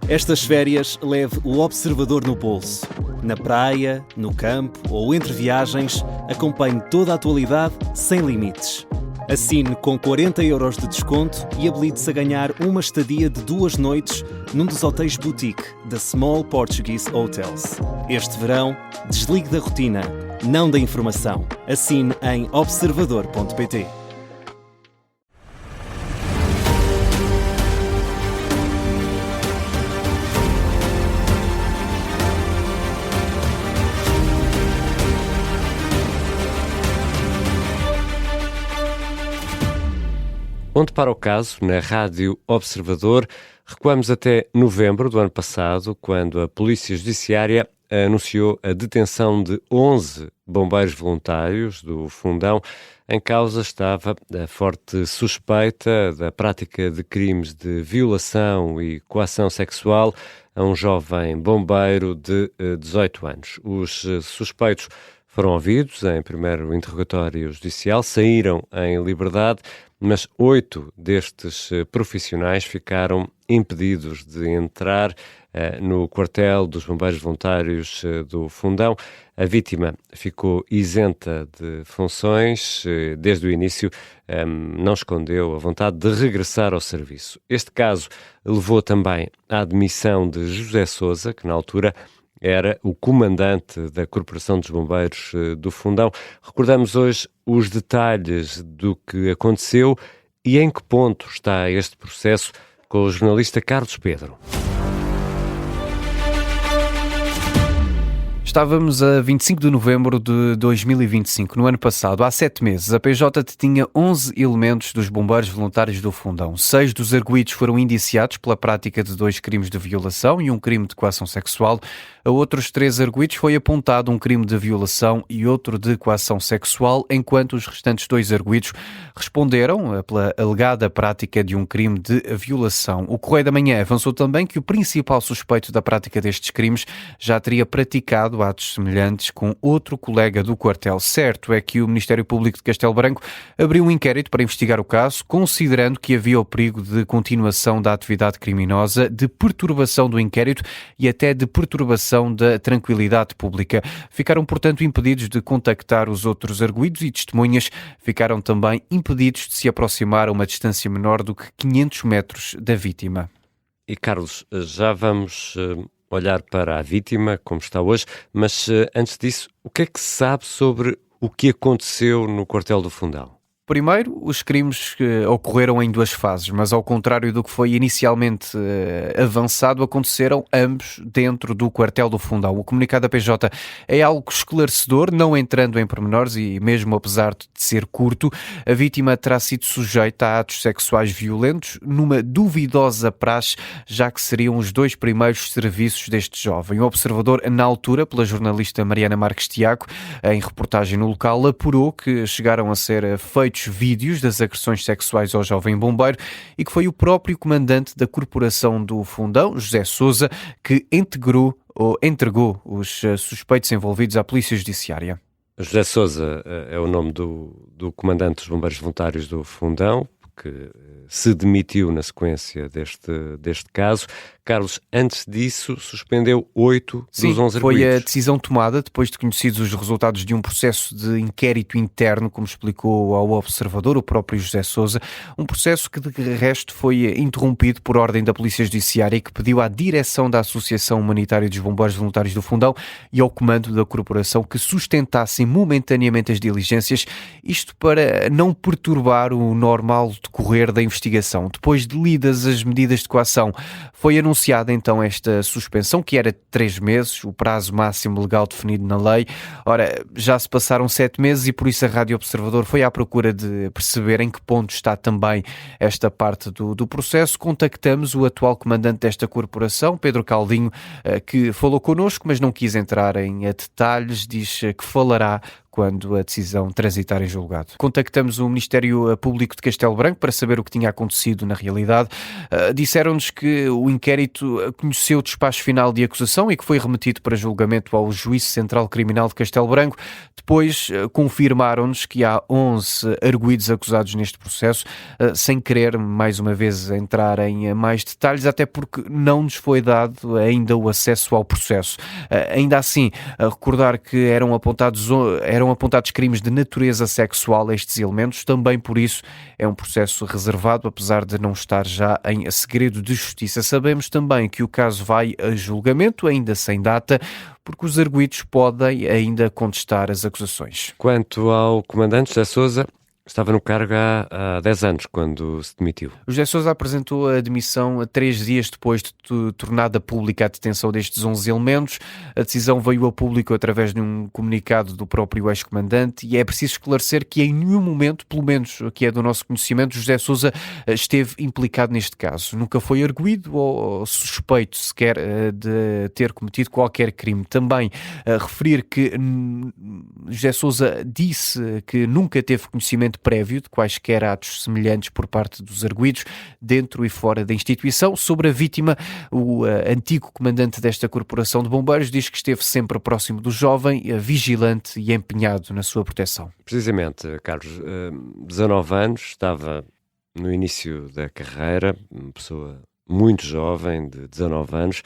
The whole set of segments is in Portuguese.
Estas férias leve o Observador no bolso. Na praia, no campo ou entre viagens, acompanhe toda a atualidade sem limites. Assine com 40€ de desconto e habilite-se a ganhar uma estadia de 2 noites num dos hotéis boutique da Small Portuguese Hotels. Este verão, desligue da rotina, não da informação. Assine em observador.pt. Ponto para o caso, na Rádio Observador, recuamos até novembro do ano passado, quando a Polícia Judiciária anunciou a detenção de 11 bombeiros voluntários do Fundão. Em causa estava a forte suspeita da prática de crimes de violação e coação sexual a um jovem bombeiro de 18 anos. Os suspeitos foram ouvidos em primeiro interrogatório judicial, saíram em liberdade, mas 8 destes profissionais ficaram impedidos de entrar no quartel dos bombeiros voluntários do Fundão. A vítima ficou isenta de funções. Desde o início não escondeu a vontade de regressar ao serviço. Este caso levou também à admissão de José Sousa, que na altura era o comandante da Corporação dos Bombeiros do Fundão. Recordamos hoje os detalhes do que aconteceu e em que ponto está este processo com o jornalista Carlos Pedro. Estávamos a 25 de novembro de 2025, no ano passado. Há 7 meses, a PJ detinha 11 elementos dos bombeiros voluntários do Fundão. 6 dos arguidos foram indiciados pela prática de 2 crimes de violação e um crime de coação sexual. A outros 3 arguidos foi apontado um crime de violação e outro de coação sexual, enquanto os restantes 2 arguidos responderam pela alegada prática de um crime de violação. O Correio da Manhã avançou também que o principal suspeito da prática destes crimes já teria praticado atos semelhantes com outro colega do quartel. Certo é que o Ministério Público de Castelo Branco abriu um inquérito para investigar o caso, considerando que havia o perigo de continuação da atividade criminosa, de perturbação do inquérito e até de perturbação da tranquilidade pública. Ficaram, portanto, impedidos de contactar os outros arguidos e testemunhas. Ficaram também impedidos de se aproximar a uma distância menor do que 500 metros da vítima. E Carlos, já vamos olhar para a vítima, como está hoje, mas antes disso, o que é que se sabe sobre o que aconteceu no quartel do Fundão? Primeiro, os crimes ocorreram em 2 fases, mas ao contrário do que foi inicialmente avançado, aconteceram ambos dentro do quartel do Fundão. O comunicado da PJ é algo esclarecedor, não entrando em pormenores e mesmo apesar de ser curto, a vítima terá sido sujeita a atos sexuais violentos numa duvidosa praxe, já que seriam os 2 primeiros serviços deste jovem. O Observador, na altura, pela jornalista Mariana Marques Tiago, em reportagem no local, apurou que chegaram a ser feitos vídeos das agressões sexuais ao jovem bombeiro e que foi o próprio comandante da Corporação do Fundão, José Sousa, que entregou os suspeitos envolvidos à Polícia Judiciária. José Sousa é o nome do comandante dos bombeiros voluntários do Fundão, que se demitiu na sequência deste caso. Carlos, antes disso, suspendeu 8 dos 11 arguidos. Foi a decisão tomada depois de conhecidos os resultados de um processo de inquérito interno, como explicou ao Observador o próprio José Sousa, um processo que, de resto, foi interrompido por ordem da Polícia Judiciária e que pediu à direção da Associação Humanitária dos Bombeiros Voluntários do Fundão e ao comando da corporação que sustentassem momentaneamente as diligências, isto para não perturbar o normal decorrer da investigação. Depois de lidas as medidas de coação, foi anunciada então esta suspensão, que era de 3 meses, o prazo máximo legal definido na lei. Ora, já se passaram 7 meses e por isso a Rádio Observador foi à procura de perceber em que ponto está também esta parte do processo. Contactamos o atual comandante desta corporação, Pedro Caldinho, que falou connosco, mas não quis entrar em detalhes. Diz que falará quando a decisão transitar em julgado. Contactamos o Ministério Público de Castelo Branco para saber o que tinha acontecido na realidade. Disseram-nos que o inquérito conheceu o despacho final de acusação e que foi remetido para julgamento ao Juízo Central Criminal de Castelo Branco. Depois confirmaram-nos que há 11 arguidos acusados neste processo, sem querer mais uma vez entrar em mais detalhes, até porque não nos foi dado ainda o acesso ao processo. Ainda assim, recordar que eram apontados crimes de natureza sexual a estes elementos, também por isso é um processo reservado, apesar de não estar já em segredo de justiça. Sabemos também que o caso vai a julgamento, ainda sem data, porque os arguidos podem ainda contestar as acusações. Quanto ao comandante José Sousa, estava no cargo há 10 anos, quando se demitiu. O José Sousa apresentou a demissão 3 dias depois de tornada pública a detenção destes 11 elementos. A decisão veio ao público através de um comunicado do próprio ex-comandante e é preciso esclarecer que em nenhum momento, pelo menos que é do nosso conhecimento, José Sousa esteve implicado neste caso. Nunca foi arguido ou suspeito sequer de ter cometido qualquer crime. Também referir que José Sousa disse que nunca teve conhecimento prévio de quaisquer atos semelhantes por parte dos arguidos, dentro e fora da instituição. Sobre a vítima, o antigo comandante desta corporação de bombeiros diz que esteve sempre próximo do jovem, vigilante e empenhado na sua proteção. Precisamente, Carlos, 19 anos, estava no início da carreira, uma pessoa muito jovem, de 19 anos.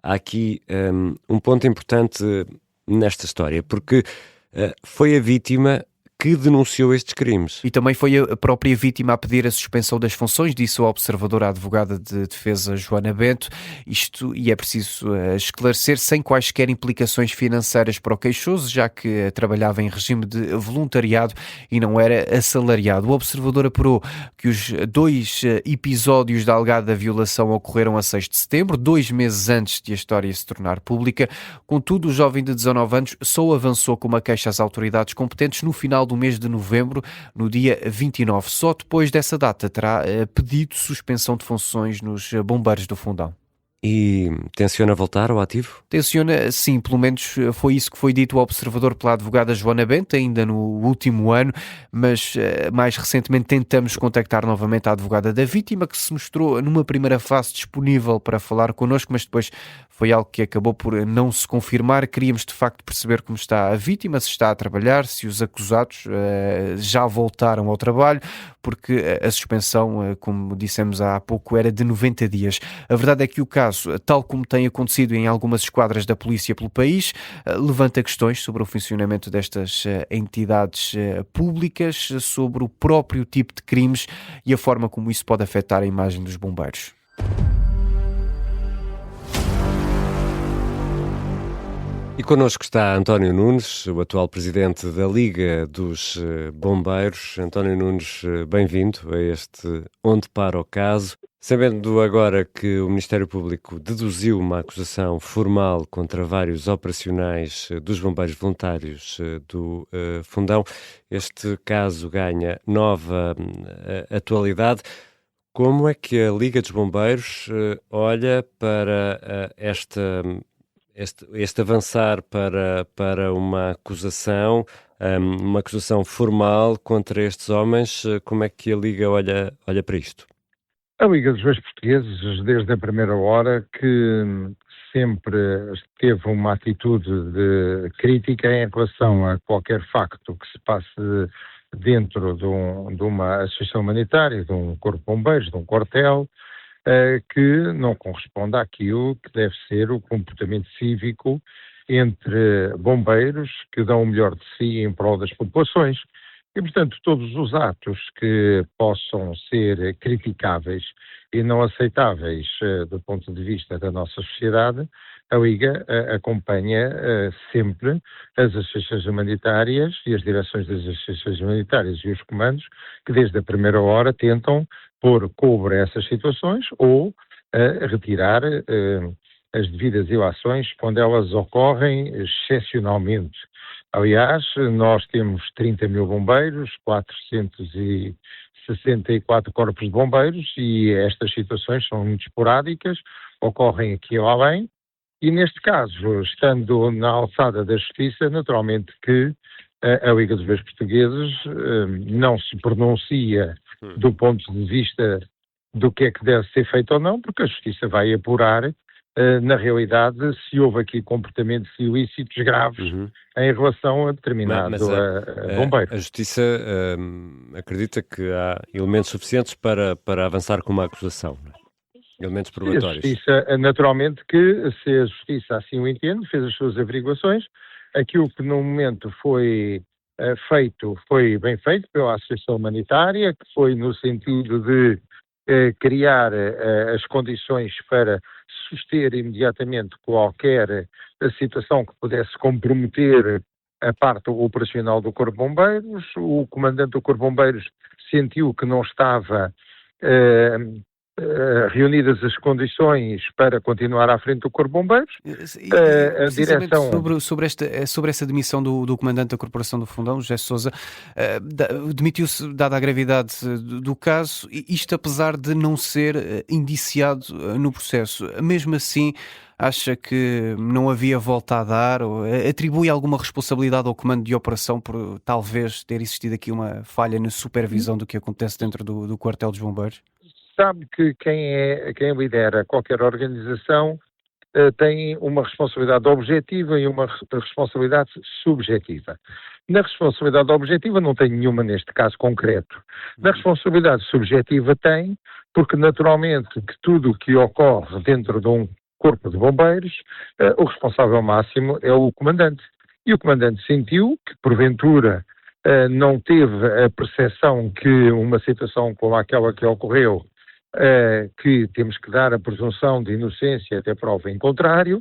Há aqui um ponto importante nesta história, porque foi a vítima que denunciou estes crimes. E também foi a própria vítima a pedir a suspensão das funções, disse o observador à advogada de defesa Joana Bento. Isto, e é preciso esclarecer, sem quaisquer implicações financeiras para o queixoso, já que trabalhava em regime de voluntariado e não era assalariado. O observador apurou que os 2 episódios da alegada violação ocorreram a 6 de setembro, 2 meses antes de a história se tornar pública. Contudo, o jovem de 19 anos só avançou com uma queixa às autoridades competentes no final do mês de novembro, no dia 29. Só depois dessa data terá pedido suspensão de funções nos bombeiros do Fundão. E tenciona voltar ao ativo? Tenciona, sim, pelo menos foi isso que foi dito ao observador pela advogada Joana Bento, ainda no último ano, mas mais recentemente tentamos contactar novamente a advogada da vítima, que se mostrou numa primeira fase disponível para falar connosco, mas depois foi algo que acabou por não se confirmar. Queríamos de facto perceber como está a vítima, se está a trabalhar, se os acusados já voltaram ao trabalho, porque a suspensão, como dissemos há pouco, era de 90 dias. A verdade é que o caso, tal como tem acontecido em algumas esquadras da polícia pelo país, levanta questões sobre o funcionamento destas entidades públicas, sobre o próprio tipo de crimes e a forma como isso pode afetar a imagem dos bombeiros. E connosco está António Nunes, o atual presidente da Liga dos Bombeiros. António Nunes, bem-vindo a este Onde Para o Caso. Sabendo agora que o Ministério Público deduziu uma acusação formal contra vários operacionais dos bombeiros voluntários do Fundão, este caso ganha nova atualidade. Como é que a Liga dos Bombeiros olha para este avançar para uma acusação formal contra estes homens? Como é que a Liga olha para isto? A Liga dos Bombeiros Portugueses, desde a primeira hora, que sempre teve uma atitude de crítica em relação a qualquer facto que se passe dentro de uma associação humanitária, de um corpo de bombeiros, de um quartel, que não corresponde àquilo que deve ser o comportamento cívico entre bombeiros que dão o melhor de si em prol das populações. E, portanto, todos os atos que possam ser criticáveis e não aceitáveis do ponto de vista da nossa sociedade, a Liga acompanha sempre as associações humanitárias e as direções das associações humanitárias e os comandos que desde a primeira hora tentam pôr cobre a essas situações ou retirar as devidas ilações quando elas ocorrem excepcionalmente. Aliás, nós temos 30 mil bombeiros, 464 corpos de bombeiros e estas situações são muito esporádicas, ocorrem aqui ou além e neste caso, estando na alçada da justiça, naturalmente que a Liga dos Bombeiros Portugueses não se pronuncia do ponto de vista do que é que deve ser feito ou não, porque a Justiça vai apurar, na realidade, se houve aqui comportamentos ilícitos graves em relação a determinado bombeiro. A Justiça acredita que há elementos suficientes para avançar com uma acusação, não é? Elementos probatórios. A Justiça, naturalmente que, se a Justiça assim o entende, fez as suas averiguações, aquilo que no momento foi feito, foi bem feito pela Associação Humanitária, que foi no sentido de criar as condições para suster imediatamente qualquer situação que pudesse comprometer a parte operacional do Corpo de Bombeiros. O comandante do Corpo de Bombeiros sentiu que não estava reunidas as condições para continuar à frente do Corpo de Bombeiros. A direção... sobre essa demissão do comandante da Corporação do Fundão, José Sousa, demitiu-se dada a gravidade do caso, isto apesar de não ser indiciado no processo. Mesmo assim, acha que não havia volta a dar, ou atribui alguma responsabilidade ao comando de operação por talvez ter existido aqui uma falha na supervisão do que acontece dentro do quartel dos bombeiros? Sabe que quem lidera qualquer organização tem uma responsabilidade objetiva e uma responsabilidade subjetiva. Na responsabilidade objetiva não tem nenhuma neste caso concreto. Na responsabilidade subjetiva tem, porque naturalmente que tudo o que ocorre dentro de um corpo de bombeiros, o responsável máximo é o comandante. E o comandante sentiu que, porventura, não teve a percepção que uma situação como aquela que ocorreu, que temos que dar a presunção de inocência até prova em contrário,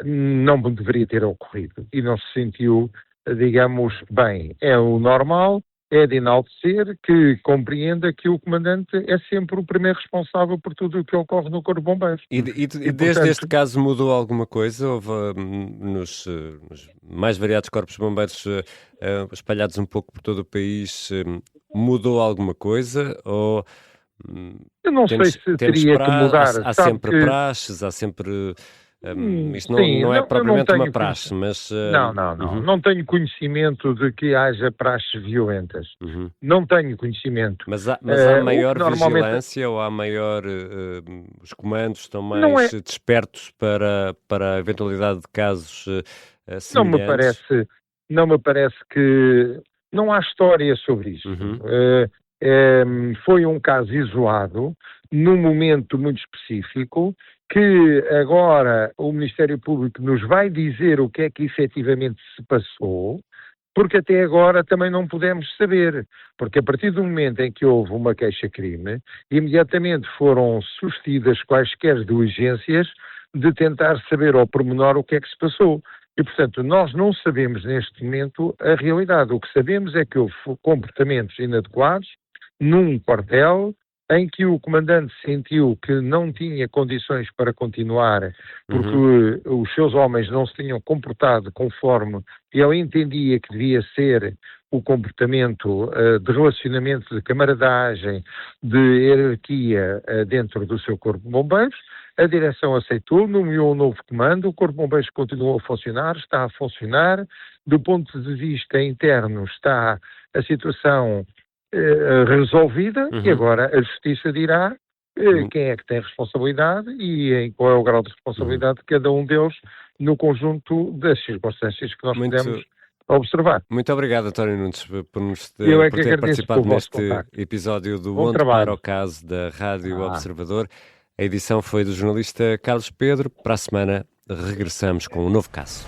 não deveria ter ocorrido. E não se sentiu, digamos, bem. É o normal, é de enaltecer que compreenda que o comandante é sempre o primeiro responsável por tudo o que ocorre no Corpo de Bombeiros. E desde portanto, este caso mudou alguma coisa? Houve nos mais variados corpos de bombeiros espalhados um pouco por todo o país, mudou alguma coisa? Ou... Eu não sei se teria que mudar. Há sempre praxes, há sempre... isto não é propriamente uma praxe, mas... Não tenho conhecimento de que haja praxes violentas. Não tenho conhecimento. Mas há maior vigilância ou há maior... os comandos estão mais despertos para a eventualidade de casos semelhantes? Não me parece que... Não há história sobre isso. Foi um caso isolado, num momento muito específico, que agora o Ministério Público nos vai dizer o que é que efetivamente se passou, porque até agora também não pudemos saber, porque a partir do momento em que houve uma queixa-crime, imediatamente foram sucedidas quaisquer diligências de tentar saber ao pormenor o que é que se passou. E, portanto, nós não sabemos neste momento a realidade. O que sabemos é que houve comportamentos inadequados num quartel em que o comandante sentiu que não tinha condições para continuar porque os seus homens não se tinham comportado conforme ele entendia que devia ser o comportamento de relacionamento, de camaradagem, de hierarquia dentro do seu Corpo de Bombeiros. A direção aceitou, nomeou um novo comando, o Corpo de Bombeiros continuou a funcionar, está a funcionar. Do ponto de vista interno está a situação resolvida e agora a Justiça dirá quem é que tem responsabilidade e em qual é o grau de responsabilidade de cada um deles no conjunto das circunstâncias que nós podemos observar. Muito obrigado, António Nunes, por ter participado neste episódio do Onde Para o Caso da Rádio Observador. A edição foi do jornalista Carlos Pedro. Para a semana regressamos com um novo caso.